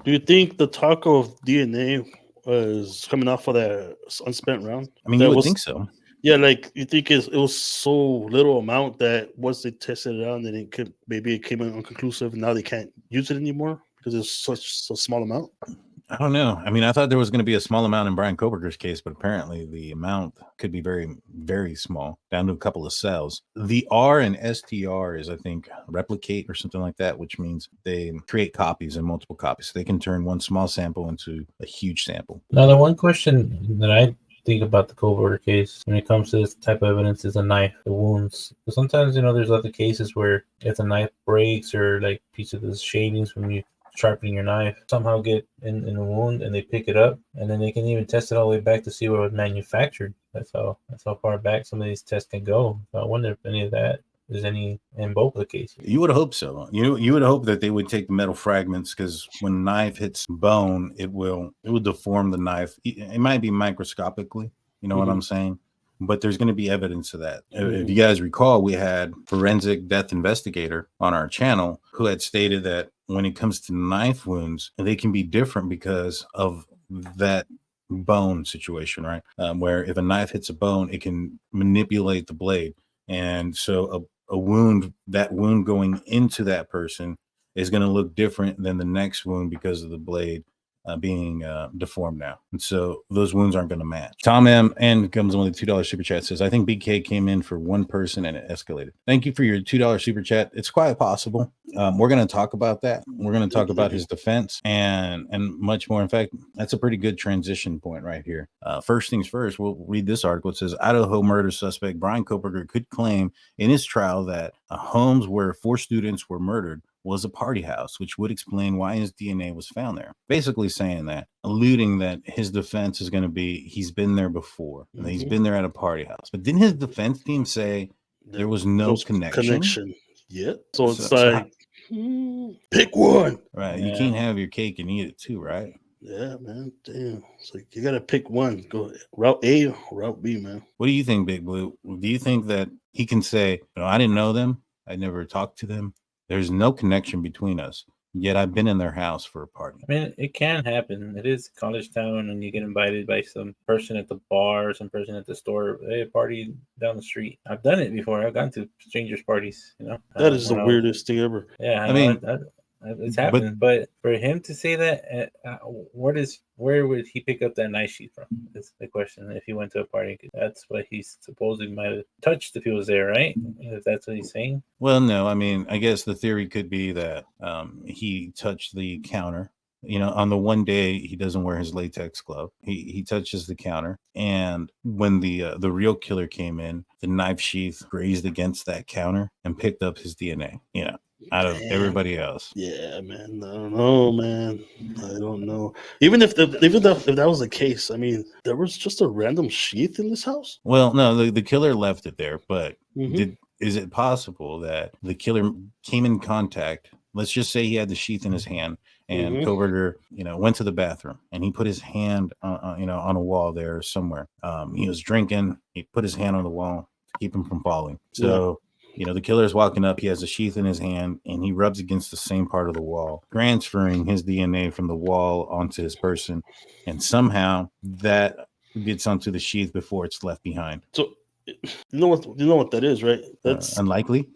Do you think the talk of DNA was coming off of that unspent round? I mean, That you would was, think so. yeah, like you think it was so little amount that once they tested it out, then it came in unconclusive. And now they can't use it anymore because it's such a small amount. I don't know. I mean, I thought there was going to be a small amount in Bryan Kohberger's case, but apparently the amount could be very, very small, down to a couple of cells. The R and STR is, I think, replicate or something like that, which means they create copies and multiple copies. So they can turn one small sample into a huge sample. Now, the one question that I think about the Kohberger case when it comes to this type of evidence is a knife, the wounds. But sometimes, there's other cases where if the knife breaks or like piece of the shavings from you sharpening your knife somehow get in the wound and they pick it up, and then they can even test it all the way back to see where it was manufactured. That's how far back some of these tests can go. So I wonder if any of that is any in both of the cases. You would hope so. You would hope that they would take the metal fragments, because when a knife hits bone, it will deform the knife. It might be microscopically, you know what I'm saying? But there's going to be evidence of that. If you guys recall, we had forensic death investigator on our channel who had stated that when it comes to knife wounds, they can be different because of that bone situation, right? Where if a knife hits a bone, it can manipulate the blade. And so a wound going into that person is going to look different than the next wound because of the blade being deformed now. And so those wounds aren't going to match. Tom M. and comes on with a $2 super chat, says, I think BK came in for one person and it escalated. Thank you for your $2 super chat. It's quite possible. We're going to talk about that. We're going to talk about his defense and much more. In fact, that's a pretty good transition point right here. First things first, we'll read this article. It says, Idaho murder suspect Bryan Kohberger could claim in his trial that homes where 4 students were murdered was a party house, which would explain why his DNA was found there. Basically saying that, alluding that his defense is going to be he's been there before, and he's been there at a party house. But didn't his defense team say there was no connection? Yeah. So it's like, pick one. Right. Yeah. You can't have your cake and eat it too, right? Yeah, man. Damn. It's like you got to pick one. Go route A or route B, man. What do you think, Big Blue? Do you think that he can say, I didn't know them, I never talked to them, there's no connection between us, yet I've been in their house for a party? I mean, it can happen. It is college town, and you get invited by some person at the bar, some person at the store. Hey, party down the street. I've done it before. I've gone to strangers' parties. That is the weirdest thing ever. Yeah, I mean, it's happened. But for him to say that, where would he pick up that knife sheath from? Is the question. If he went to a party, that's what he's supposedly might have touched if he was there, right? If that's what he's saying. Well, no. I mean, I guess the theory could be that he touched the counter. On the one day he doesn't wear his latex glove, he touches the counter, and when the real killer came in, the knife sheath grazed against that counter and picked up his DNA. Out of everybody else. Yeah, man. I don't know, man. I don't know. Even if that was the case, I mean, there was just a random sheath in this house. Well, no, the killer left it there, but is it possible that the killer came in contact? Let's just say he had the sheath in his hand, and Kohberger, went to the bathroom, and he put his hand, on a wall there somewhere. He was drinking. He put his hand on the wall to keep him from falling. So. The killer is walking up. He has a sheath in his hand, and he rubs against the same part of the wall, transferring his DNA from the wall onto his person. And somehow that gets onto the sheath before it's left behind. So, you know what that is, right? That's unlikely.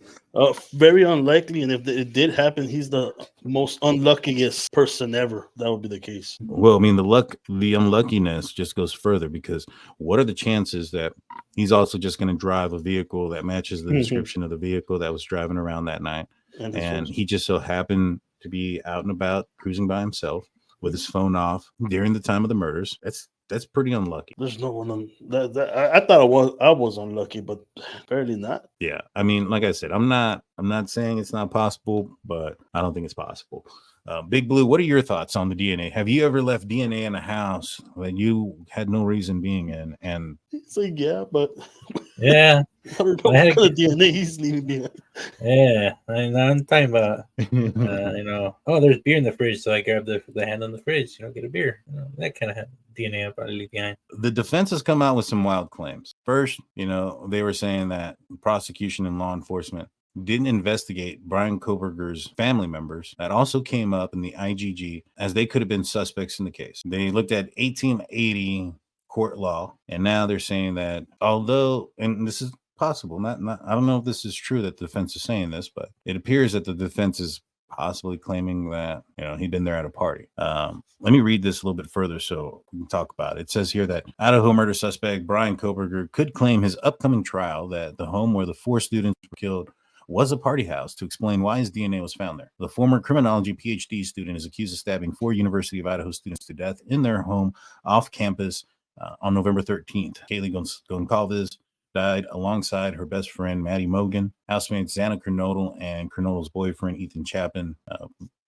Very unlikely. And if it did happen, he's the most unluckiest person ever. That would be the case. Well, I mean, the unluckiness just goes further, because what are the chances that he's also just going to drive a vehicle that matches the description of the vehicle that was driving around that night, and he just so happened to be out and about cruising by himself with his phone off during the time of the murders? That's pretty unlucky. There's no one on that. I thought I was unlucky, but apparently not. Yeah, I mean, like I said, I'm not saying it's not possible, but I don't think it's possible. Big Blue, what are your thoughts on the DNA? Have you ever left DNA in a house that you had no reason being in? And it's like, yeah, but yeah, I don't know what kind of DNA he's leaving behind. Yeah, I'm talking about, there's beer in the fridge, so I grab the hand on the fridge, get a beer. That kind of DNA I'll probably leave behind. The defense has come out with some wild claims. First, they were saying that prosecution and law enforcement didn't investigate Bryan Kohberger's family members that also came up in the IGG as they could have been suspects in the case. They looked at 1880 court law, and now they're saying that although, and this is possible, not I don't know if this is true that the defense is saying this, but it appears that the defense is possibly claiming that, you know, he'd been there at a party. Let me read this a little bit further so we can talk about it. It says here that Idaho murder suspect Bryan Kohberger could claim his upcoming trial that the home where the 4 students were killed was a party house to explain why his DNA was found there. The former criminology PhD student is accused of stabbing 4 University of Idaho students to death in their home off campus on November 13th. Kaylee Goncalves died alongside her best friend, Maddy Mogen, housemates Xana Kernodle, and Kernodle's boyfriend, Ethan Chapin.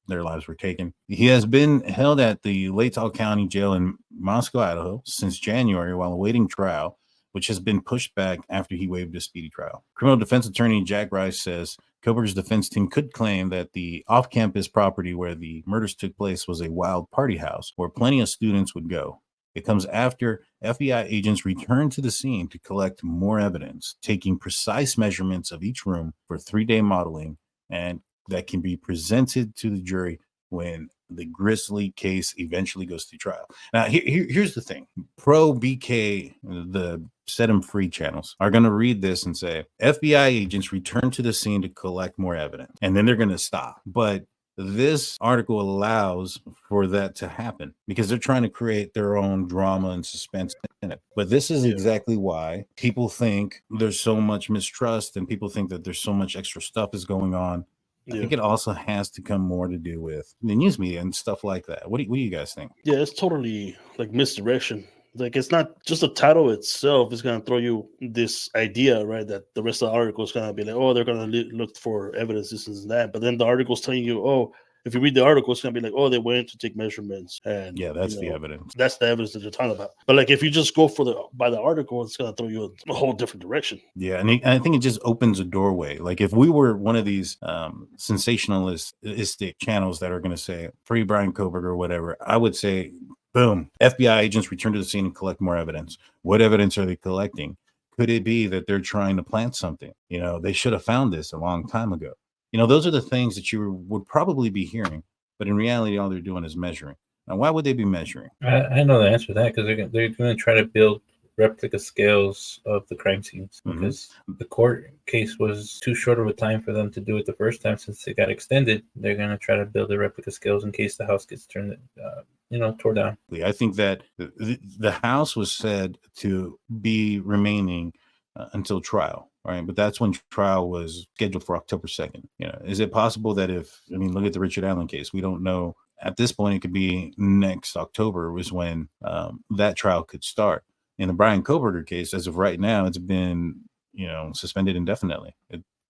Their lives were taken. He has been held at the Latah County Jail in Moscow, Idaho since January while awaiting trial, which has been pushed back after he waived a speedy trial. Criminal defense attorney Jack Rice says Kohberger's defense team could claim that the off-campus property where the murders took place was a wild party house where plenty of students would go. It comes after FBI agents returned to the scene to collect more evidence, taking precise measurements of each room for 3-day modeling, and that can be presented to the jury when the grisly case eventually goes to trial. Now, here's the thing. Pro BK, the Set 'em Free channels, are going to read this and say, FBI agents returned to the scene to collect more evidence, and then they're going to stop. But this article allows for that to happen because they're trying to create their own drama and suspense in it. But this is exactly why people think there's so much mistrust and people think that there's so much extra stuff is going on. I think it also has to come more to do with the news media and stuff like that. What do you guys think? Yeah, it's totally like misdirection. Like, it's not just the title itself is going to throw you this idea, right? That the rest of the article is going to be like, oh, they're going to look for evidence, this and that. But then the article's telling you, oh, if you read the article, it's going to be like, oh, they went to take measurements. And yeah, that's the evidence. That's the evidence that you're talking about. But like, if you just go by the article, it's going to throw you a whole different direction. Yeah, and I think it just opens a doorway. Like, if we were one of these sensationalistic channels that are going to say free Bryan Kohberger or whatever, I would say, boom, FBI agents return to the scene and collect more evidence. What evidence are they collecting? Could it be that they're trying to plant something? You know, they should have found this a long time ago. You know, those are the things that you would probably be hearing, but in reality, all they're doing is measuring. Now, why would they be measuring? I know the answer to that because they're going to try to build replica scales of the crime scenes because the court case was too short of a time for them to do it the first time. Since it got extended, they're going to try to build the replica scales in case the house gets tore down. I think that the house was said to be remaining until trial, right? But that's when trial was scheduled for October 2nd. You know, is it possible that look at the Richard Allen case. We don't know at this point. It could be next October was when that trial could start. In the Bryan Kohberger case, as of right now, it's been, suspended indefinitely.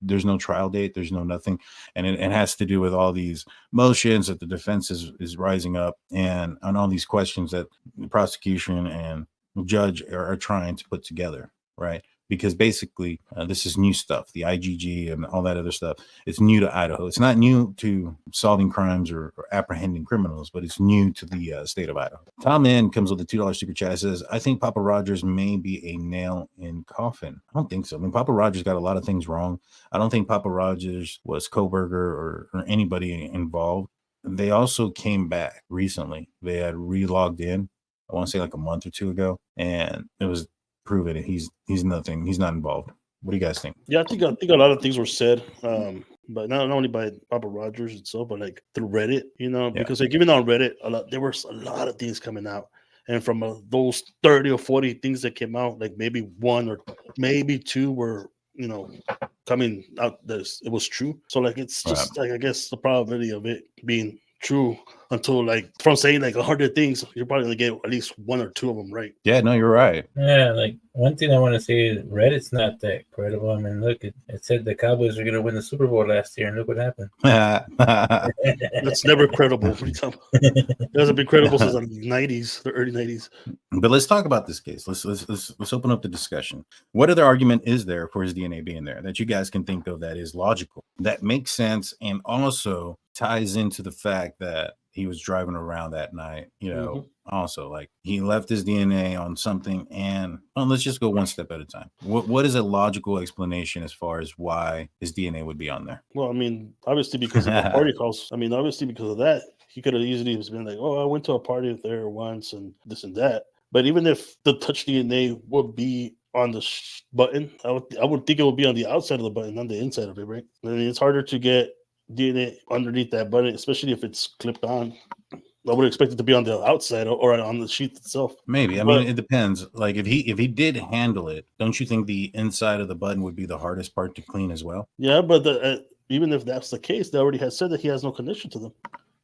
There's no trial date. There's no nothing. And it has to do with all these motions that the defense is rising up and on all these questions that the prosecution and the judge are trying to put together, right? Because basically, this is new stuff, the IGG and all that other stuff. It's new to Idaho. It's not new to solving crimes or apprehending criminals, but it's new to the state of Idaho. Tom N comes with a $2 super chat. Says, I think Papa Rogers may be a nail in coffin. I don't think so. I mean, Papa Rogers got a lot of things wrong. I don't think Papa Rogers was Kohberger or anybody involved. They also came back recently. They had re-logged in, I want to say like a month or two ago, and it was proven it. He's nothing. He's not involved. What do you guys think? Yeah, I think a lot of things were said, but not only by Papa Rogers itself, but like through Reddit, because like even on Reddit, there were a lot of things coming out, and from those 30 or 40 things that came out, like maybe one or maybe two were coming out that it was true. So like it's just like I guess the probability of it being true until like from saying like 100 things, you're probably gonna get at least one or two of them right. Yeah, no, you're right. Yeah, like one thing I want to say is Reddit's not that credible. I mean, look, it said the Cowboys are gonna win the Super Bowl last year, and look what happened. That's never credible. It hasn't been credible since the 90s, the early 90s. But let's talk about this case. Let's open up the discussion. What other argument is there for his DNA being there that you guys can think of that is logical, that makes sense, and also ties into the fact that he was driving around that night, also like he left his DNA on something. And let's just go one step at a time. What is a logical explanation as far as why his DNA would be on there? Well, I mean, obviously because of the party calls. I mean, obviously because of that, he could have easily been like, oh, I went to a party there once and this and that. But even if the touch DNA would be on the button, I would think it would be on the outside of the button, not the inside of it, right? I mean, it's harder to get DNA underneath that button, especially if it's clipped on. I would expect it to be on the outside or on the sheath itself. Maybe. I mean, it depends. Like if he did handle it, don't you think the inside of the button would be the hardest part to clean as well? Yeah, but even if that's the case, they already has said that he has no connection to them.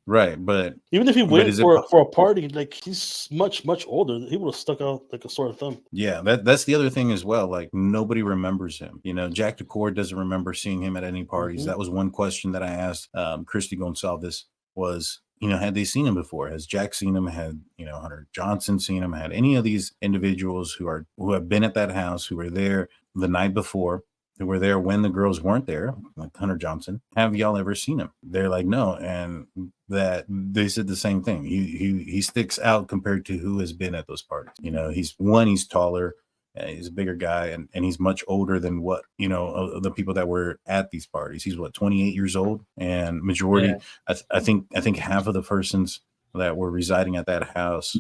Right, but even if he went for a party, like he's much older, he would have stuck out like a sore thumb. Yeah, that's the other thing as well. Like nobody remembers him. Jack DeCour doesn't remember seeing him at any parties. That was one question that I asked Kaylee Goncalves was, had they seen him before? Has Jack seen him? Had Hunter Johnson seen him? Had any of these individuals who have been at that house, who were there the night before, who were there when the girls weren't there, like Hunter Johnson, have y'all ever seen him? They're like, no. And that they said the same thing. He sticks out compared to who has been at those parties. He's taller, he's a bigger guy, and he's much older than what, the people that were at these parties. He's 28 years old, and majority, yeah. I think half of the persons that were residing at that house,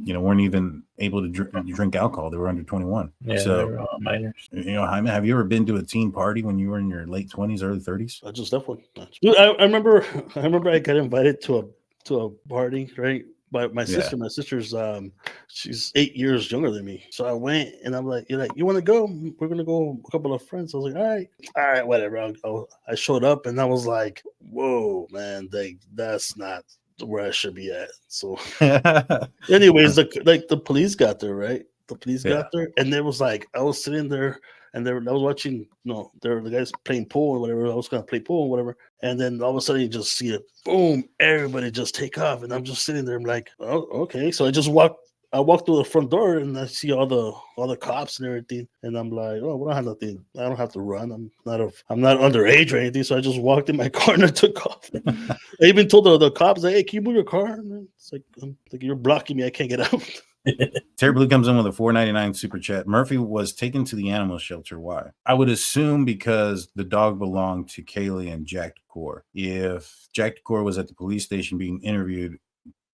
weren't even able to drink alcohol. They were under 21. Yeah, so they were all minors. Jaime, have you ever been to a teen party when you were in your late 20s, early 30s? I just definitely. I remember I got invited to a party, right? By my sister. My sister's she's 8 years younger than me. So I went and I'm like, you're like, you want to go? We're gonna go, a couple of friends. I was like, all right, whatever. I'll go. I showed up and I was like, whoa, man, that's not where I should be at. So anyways, the police got there, right? The police got there, and there was like, I was sitting there and I was watching, the guys playing pool or whatever. I was gonna play pool or whatever, and then all of a sudden you just see it, boom, everybody just take off, and I'm just sitting there. I'm like, oh, okay. So I walked through the front door and I see all the cops and everything, and I'm like, oh, we don't have nothing. I don't have to run. I'm not underage or anything. So I just walked in my car and I took off. I even told the cops, like, hey, can you move your car? And it's like, you're blocking me. I can't get out. Terry Blue comes in with a $4.99 super chat. Murphy was taken to the animal shelter. Why? I would assume because the dog belonged to Kaylee and Jack DeCour. If Jack DeCour was at the police station being interviewed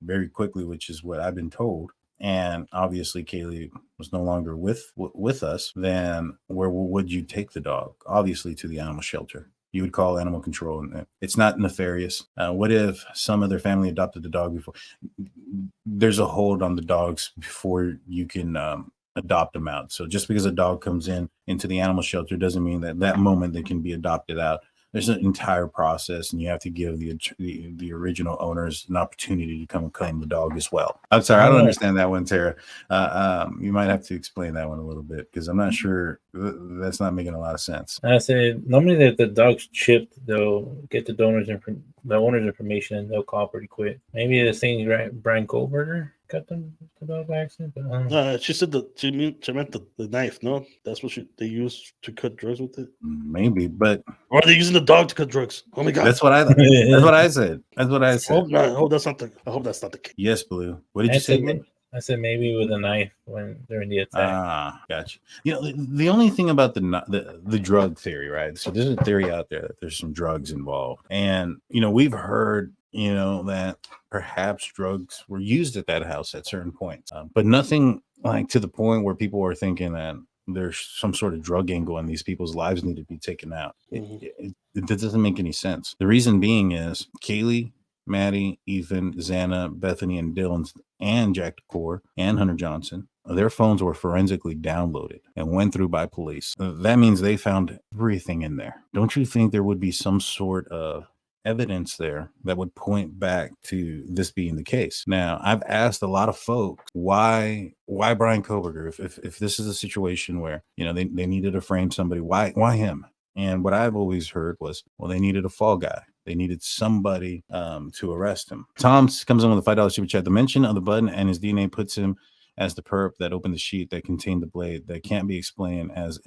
very quickly, which is what I've been told, and obviously Kaylee was no longer with us, then where would you take the dog? Obviously to the animal shelter. You would call animal control, and it's not nefarious. What if some other family adopted the dog before? There's a hold on the dogs before you can adopt them out. So just because a dog comes into the animal shelter doesn't mean that moment they can be adopted out. There's an entire process, and you have to give the original owners an opportunity to come and claim the dog as well. I'm sorry, I don't understand that one, Tara. You might have to explain that one a little bit, because I'm not sure. That's not making a lot of sense. I say normally the dog's chipped, they'll get the owner's information, and they'll call pretty quick. Maybe the same Bryan Kohberger got the dog by accident. But she said she meant the knife. No, that's what they use to cut drugs with it. Maybe, but or are they using the dog to cut drugs? Oh my god, that's what I said. That's what I said. I hope that's not the case. Yes, Blue. What did you say, Blue? I said maybe with a knife during the attack. Gotcha. The only thing about the drug theory, right? So there's a theory out there that there's some drugs involved, and we've heard that perhaps drugs were used at that house at certain points, but nothing like to the point where people are thinking that there's some sort of drug angle and these people's lives need to be taken out. It doesn't make any sense. The reason being is Kaylee, Maddie, Ethan, Xana, Bethany, and Dylan, and Jack DeCour, and Hunter Johnson, their phones were forensically downloaded and went through by police. That means they found everything in there. Don't you think there would be some sort of evidence there that would point back to this being the case? Now, I've asked a lot of folks why Bryan Kohberger, if this is a situation where they needed to frame somebody, why him? And what I've always heard was, well, they needed a fall guy. They needed somebody to arrest him. Tom comes in with a $5 super chat. The mention of the button and his DNA puts him as the perp that opened the sheet that contained the blade that can't be explained as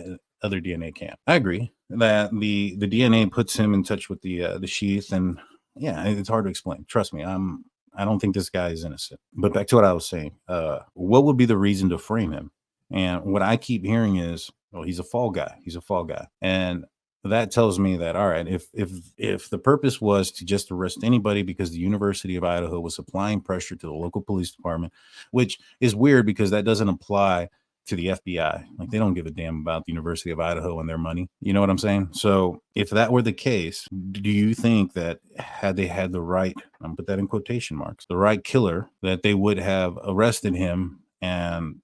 other DNA can. I agree that the DNA puts him in touch with the sheath, and Yeah, it's hard to explain. Trust me, I don't think this guy is innocent. But back to what I was saying, what would be the reason to frame him? And what I keep hearing is, well, he's a fall guy. He's a fall guy. And that tells me that, all right, if the purpose was to just arrest anybody because the University of Idaho was applying pressure to the local police department, which is weird because that doesn't apply to the FBI. Like, they don't give a damn about the University of Idaho and their money. You know what I'm saying? So if that were the case, do you think that had they had the right, I'm put that in quotation marks, the right killer, that they would have arrested him? And,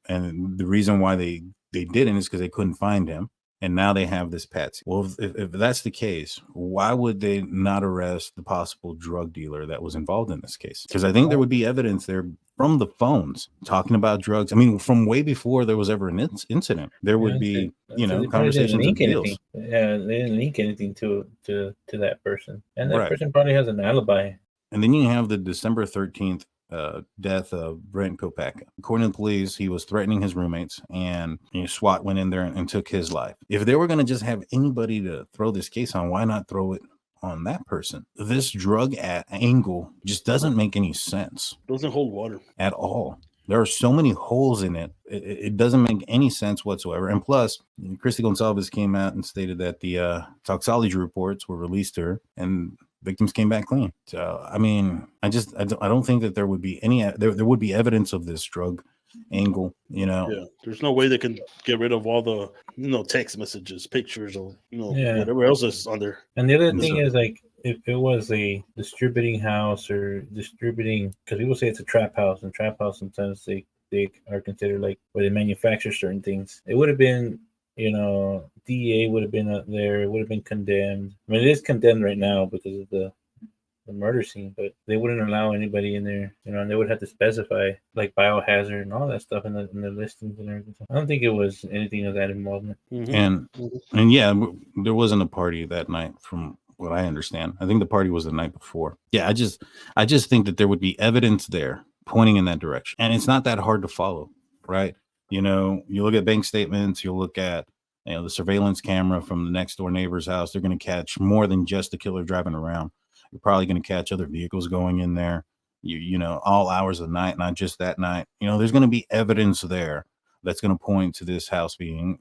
and the reason why they didn't is because they couldn't find him. And now they have this patsy. Well, if that's the case, why would they not arrest the possible drug dealer that was involved in this case? Because I think there would be evidence there from the phones talking about drugs. I mean, from way before there was ever an incident, there would be, conversations of deals. Yeah, they didn't link anything to that person. And that person probably has an alibi. And then you have the December 13th death of Bryan Kohberger. According to the police, he was threatening his roommates, and SWAT went in there and took his life. If they were going to just have anybody to throw this case on, why not throw it on that person? This drug angle just doesn't make any sense. Doesn't hold water at all. There are so many holes in it. It doesn't make any sense whatsoever. And plus, Kaylee Goncalves came out and stated that the toxicology reports were released to her, and victims came back clean. So, I mean, I don't think that there would be there would be evidence of this drug angle, Yeah, there's no way they can get rid of all the, text messages, pictures, or, whatever else is on there. And the other thing is, like, if it was a distributing house or distributing, because people say it's a trap house, and trap house sometimes they are considered like where they manufacture certain things. It would have been, DEA would have been up there. It would have been condemned. I mean, it is condemned right now because of the murder scene, but they wouldn't allow anybody in there, and they would have to specify like biohazard and all that stuff in the listings and everything. I don't think it was anything of that involvement. Mm-hmm. And yeah, there wasn't a party that night from what I understand. I think the party was the night before. Yeah, I just think that there would be evidence there pointing in that direction. And it's not that hard to follow, right? You look at bank statements, you'll look at the surveillance camera from the next door neighbor's house. They're going to catch more than just the killer driving around. You're probably going to catch other vehicles going in there, all hours of the night, not just that night. There's going to be evidence there that's going to point to this house being,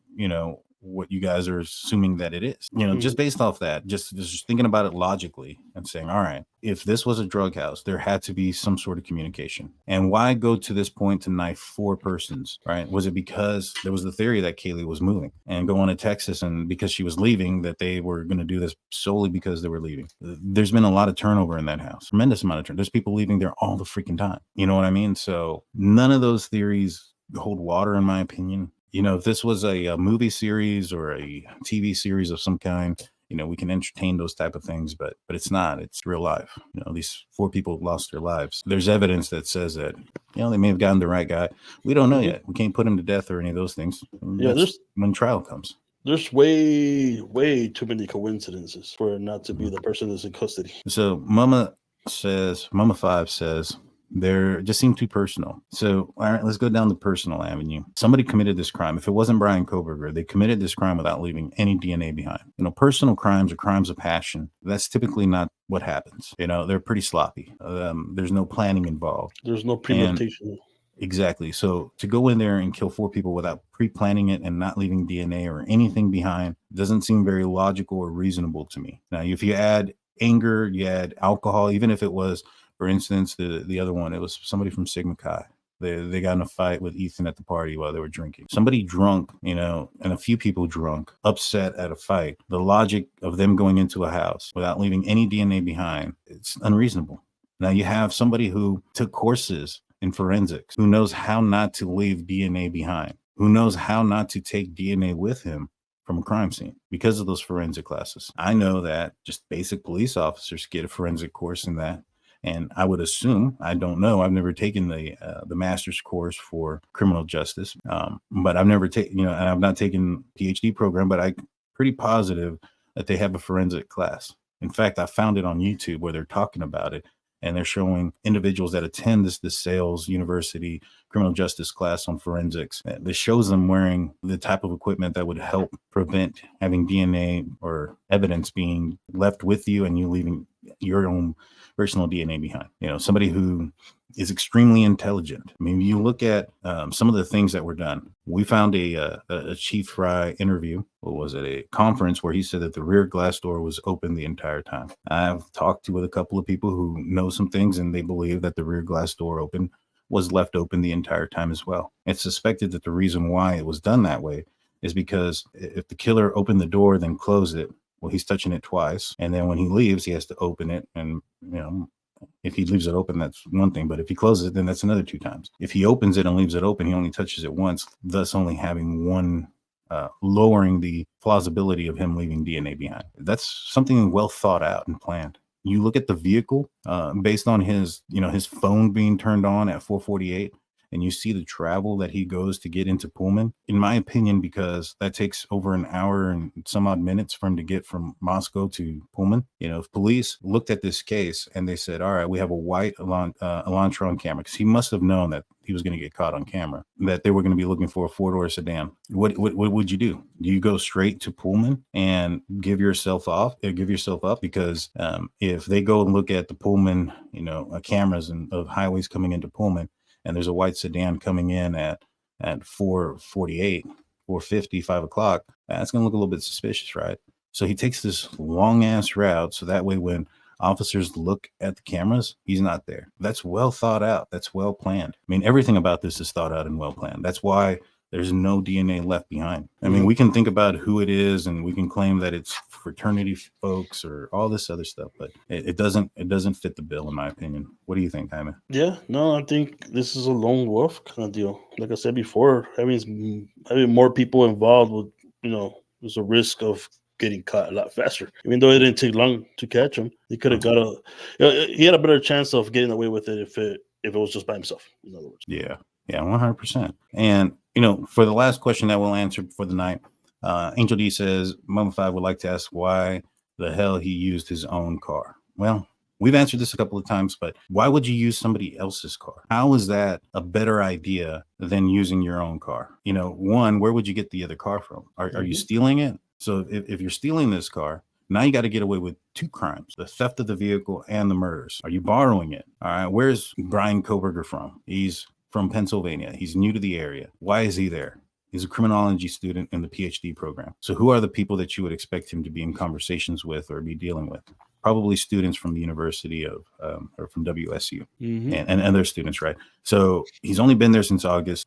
what you guys are assuming that it is. Just based off that, just thinking about it logically and saying, all right, if this was a drug house, there had to be some sort of communication. And why go to this point to knife 4 persons, right? Was it because there was the theory that Kaylee was moving and going to Texas, and because she was leaving, that they were going to do this solely because they were leaving? There's been a lot of turnover in that house, tremendous amount of turnover. There's people leaving there all the freaking time. You know what I mean? So none of those theories hold water, in my opinion. If this was a movie series or a TV series of some kind, we can entertain those type of things, but it's not. It's real life. These 4 people lost their lives. There's evidence that says that, they may have gotten the right guy. We don't know yet. We can't put him to death or any of those things. Yeah, that's when trial comes. There's way, way too many coincidences for it not to be the person that's in custody. So Mama 5 says, they just seem too personal. So, all right, let's go down the personal avenue. Somebody committed this crime. If it wasn't Bryan Kohberger, they committed this crime without leaving any DNA behind. Personal crimes or crimes of passion, that's typically not what happens. They're pretty sloppy. There's no planning involved. There's no premeditation. Exactly. So to go in there and kill 4 people without pre-planning it and not leaving DNA or anything behind doesn't seem very logical or reasonable to me. Now, if you add anger, you add alcohol, even if it was, for instance, the other one, it was somebody from Sigma Chi. They got in a fight with Ethan at the party while they were drinking. Somebody drunk, and a few people drunk, upset at a fight. The logic of them going into a house without leaving any DNA behind, it's unreasonable. Now you have somebody who took courses in forensics, who knows how not to leave DNA behind, who knows how not to take DNA with him from a crime scene because of those forensic classes. I know that just basic police officers get a forensic course in that. And I would assume, I don't know, I've never taken the master's course for criminal justice, but I've never taken, and I've not taken PhD program, but I'm pretty positive that they have a forensic class. In fact, I found it on YouTube where they're talking about it, and they're showing individuals that attend the Sales University criminal justice class on forensics. This shows them wearing the type of equipment that would help prevent having DNA or evidence being left with you and you leaving your own personal DNA behind. Somebody who is extremely intelligent. I mean, you look at some of the things that were done. We found a Chief Fry interview. What was it? A conference where he said that the rear glass door was open the entire time. I've talked with a couple of people who know some things, and they believe that the rear glass door was left open the entire time as well. It's suspected that the reason why it was done that way is because if the killer opened the door, then closed it, well, he's touching it twice. And then when he leaves, he has to open it. And, if he leaves it open, that's one thing. But if he closes it, then that's another 2 times. If he opens it and leaves it open, he only touches it once, thus only having one, lowering the plausibility of him leaving DNA behind. That's something well thought out and planned. You look at the vehicle based on his phone being turned on at 4:48. And you see the travel that he goes to get into Pullman, in my opinion, because that takes over an hour and some odd minutes for him to get from Moscow to Pullman. If police looked at this case and they said, all right, we have a white Elantra camera, because he must have known that he was going to get caught on camera, that they were going to be looking for a 4-door sedan. What would you do? Do you go straight to Pullman and give yourself up? Because if they go and look at the Pullman, cameras and of highways coming into Pullman, and there's a white sedan coming in at 4:48, 4:50, 5 o'clock, that's going to look a little bit suspicious, right? So he takes this long ass route. So that way, when officers look at the cameras, he's not there. That's well thought out. That's well planned. I mean, everything about this is thought out and well planned. That's why there's no DNA left behind. I mean, we can think about who it is, and we can claim that it's fraternity folks or all this other stuff, but it doesn't fit the bill, in my opinion. What do you think, Jaime? Yeah, no, I think this is a lone wolf kind of deal. Like I said before, having more people involved would, there's a risk of getting caught a lot faster. Even though it didn't take long to catch him, he could have he had a better chance of getting away with it if it was just by himself, in other words. Yeah, 100%. And for the last question that we'll answer for the night, Angel D says, Mummified would like to ask why the hell he used his own car. Well, we've answered this a couple of times, but why would you use somebody else's car? How is that a better idea than using your own car? One, where would you get the other car from? Are you stealing it? So if you're stealing this car, now you got to get away with 2 crimes, the theft of the vehicle and the murders. Are you borrowing it? All right. Where's Bryan Kohberger from? He's from Pennsylvania. He's new to the area. Why is he there? He's a criminology student in the PhD program. So who are the people that you would expect him to be in conversations with or be dealing with? Probably students from the University of, or from WSU and other students, right? So he's only been there since August,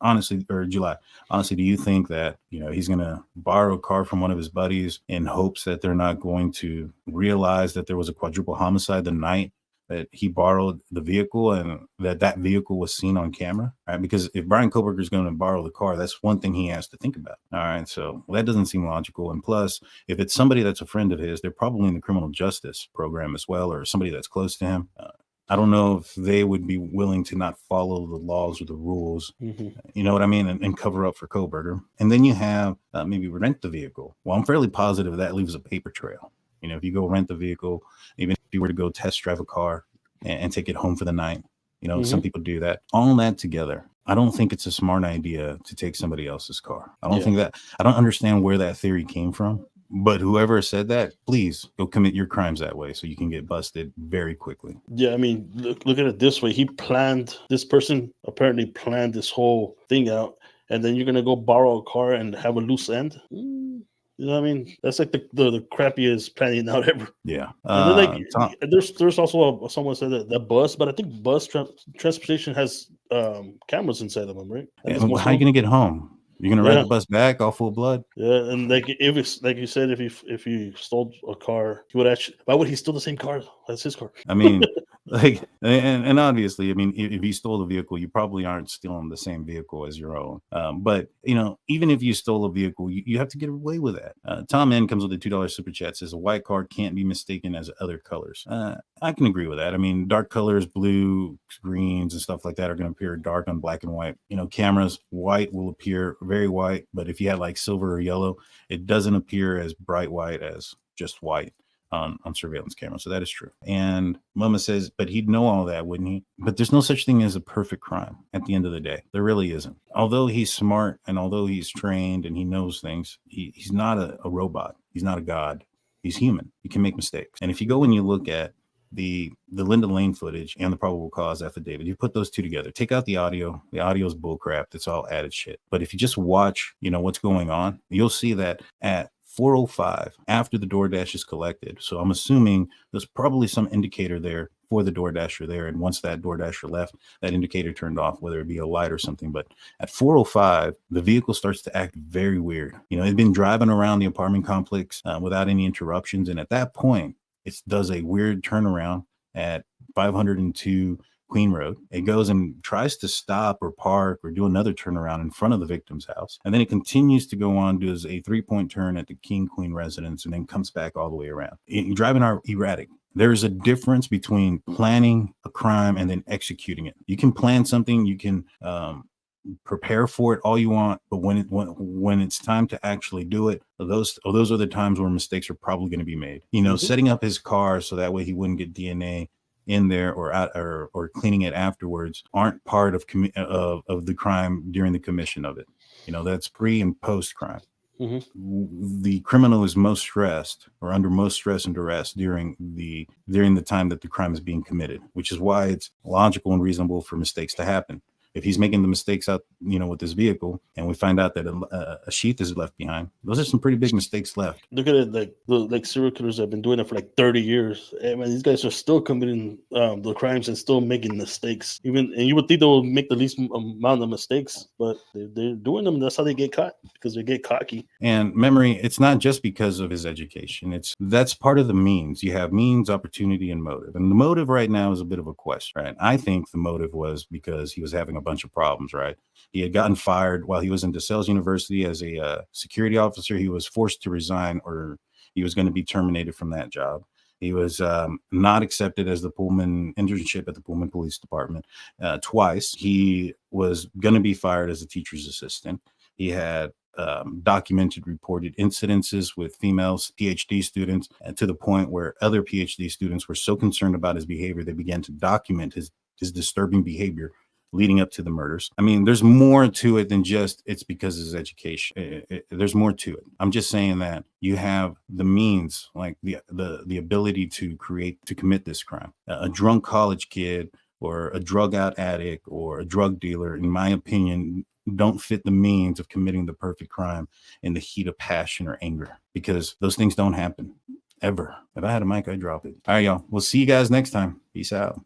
or July. Honestly, do you think that, he's going to borrow a car from one of his buddies in hopes that they're not going to realize that there was a quadruple homicide the night that he borrowed the vehicle and that vehicle was seen on camera, right? Because if Bryan Kohberger is going to borrow the car, that's one thing he has to think about. All right. So that doesn't seem logical. And plus, if it's somebody that's a friend of his, they're probably in the criminal justice program as well, or somebody that's close to him. I don't know if they would be willing to not follow the laws or the rules, you know what I mean, and cover up for Kohberger. And then you have maybe rent the vehicle. Well, I'm fairly positive that leaves a paper trail. If you go rent the vehicle, even if you were to go test drive a car and take it home for the night, some people do that. All that together, I don't think it's a smart idea to take somebody else's car. I don't understand where that theory came from. But whoever said that, please go commit your crimes that way so you can get busted very quickly. Yeah, I mean, look at it this way. This person apparently planned this whole thing out, and then you're going to go borrow a car and have a loose end? You know what I mean? That's like the crappiest planning out ever. Yeah. And then there's also someone said that the bus, but I think bus transportation has cameras inside of them, right? How are you going to get home? You're gonna ride the bus back all full of blood? Yeah, and like if it's like you said, if you stole a car, he would actually. Why would he steal the same car? That's his car. I mean, and obviously, I mean, if you stole the vehicle, you probably aren't stealing the same vehicle as your own. But even if you stole a vehicle, you have to get away with that. Tom N comes with a $2 super chat, says a white car can't be mistaken as other colors. I can agree with that. I mean, dark colors, blue, greens, and stuff like that are going to appear dark on black and white. Cameras, white will appear very white, but if you had like silver or yellow, it doesn't appear as bright white as just white on surveillance camera. So that is true. And Mama says, but he'd know all that, wouldn't he? But there's no such thing as a perfect crime at the end of the day. There really isn't. Although he's smart and although he's trained and he knows things, he's not a robot. He's not a god. He's human. He can make mistakes. And if you go and you look at the Linda Lane footage and the probable cause affidavit. You put those two together. Take out the audio. The audio is bullcrap. It's all added shit. But if you just watch, what's going on, you'll see that at 4:05 after the DoorDash is collected. So I'm assuming there's probably some indicator there for the DoorDasher there. And once that DoorDasher left, that indicator turned off, whether it be a light or something. But at 4:05, the vehicle starts to act very weird. It'd been driving around the apartment complex without any interruptions. And at that point, it does a weird turnaround at 502 Queen Road. It goes and tries to stop or park or do another turnaround in front of the victim's house. And then it continues to go on, does a 3-point turn at the King Queen residence, and then comes back all the way around. Driving are erratic. There's a difference between planning a crime and then executing it. You can plan something, you can prepare for it all you want, but when it's time to actually do it, those are the times where mistakes are probably going to be made. Setting up his car so that way he wouldn't get DNA in there or cleaning it afterwards aren't part of the crime during the commission of it. That's pre and post crime. Mm-hmm. The criminal is most stressed or under most stress and duress during the time that the crime is being committed, which is why it's logical and reasonable for mistakes to happen. If he's making the mistakes out, with this vehicle, and we find out that a sheath is left behind, those are some pretty big mistakes left. Look at it, like serial killers have been doing it for like 30 years. And these guys are still committing the crimes and still making mistakes. And you would think they will make the least amount of mistakes, but they're doing them. And that's how they get caught, because they get cocky. And memory, it's not just because of his education. That's part of the means. You have means, opportunity, and motive. And the motive right now is a bit of a question, right? I think the motive was because he was having a bunch of problems, right? He had gotten fired while he was in DeSales University as a security officer. He was forced to resign, or he was going to be terminated from that job. He was not accepted as the Pullman internship at the Pullman Police Department twice. He was going to be fired as a teacher's assistant. He had documented reported incidences with female PhD students, and to the point where other PhD students were so concerned about his behavior, they began to document his disturbing behavior leading up to the murders. I mean, there's more to it than just it's because of his education. There's more to it. I'm just saying that you have the means, like the ability to commit this crime. A drunk college kid or a drug out addict or a drug dealer, in my opinion, don't fit the means of committing the perfect crime in the heat of passion or anger, because those things don't happen ever. If I had a mic, I'd drop it. All right, y'all. We'll see you guys next time. Peace out.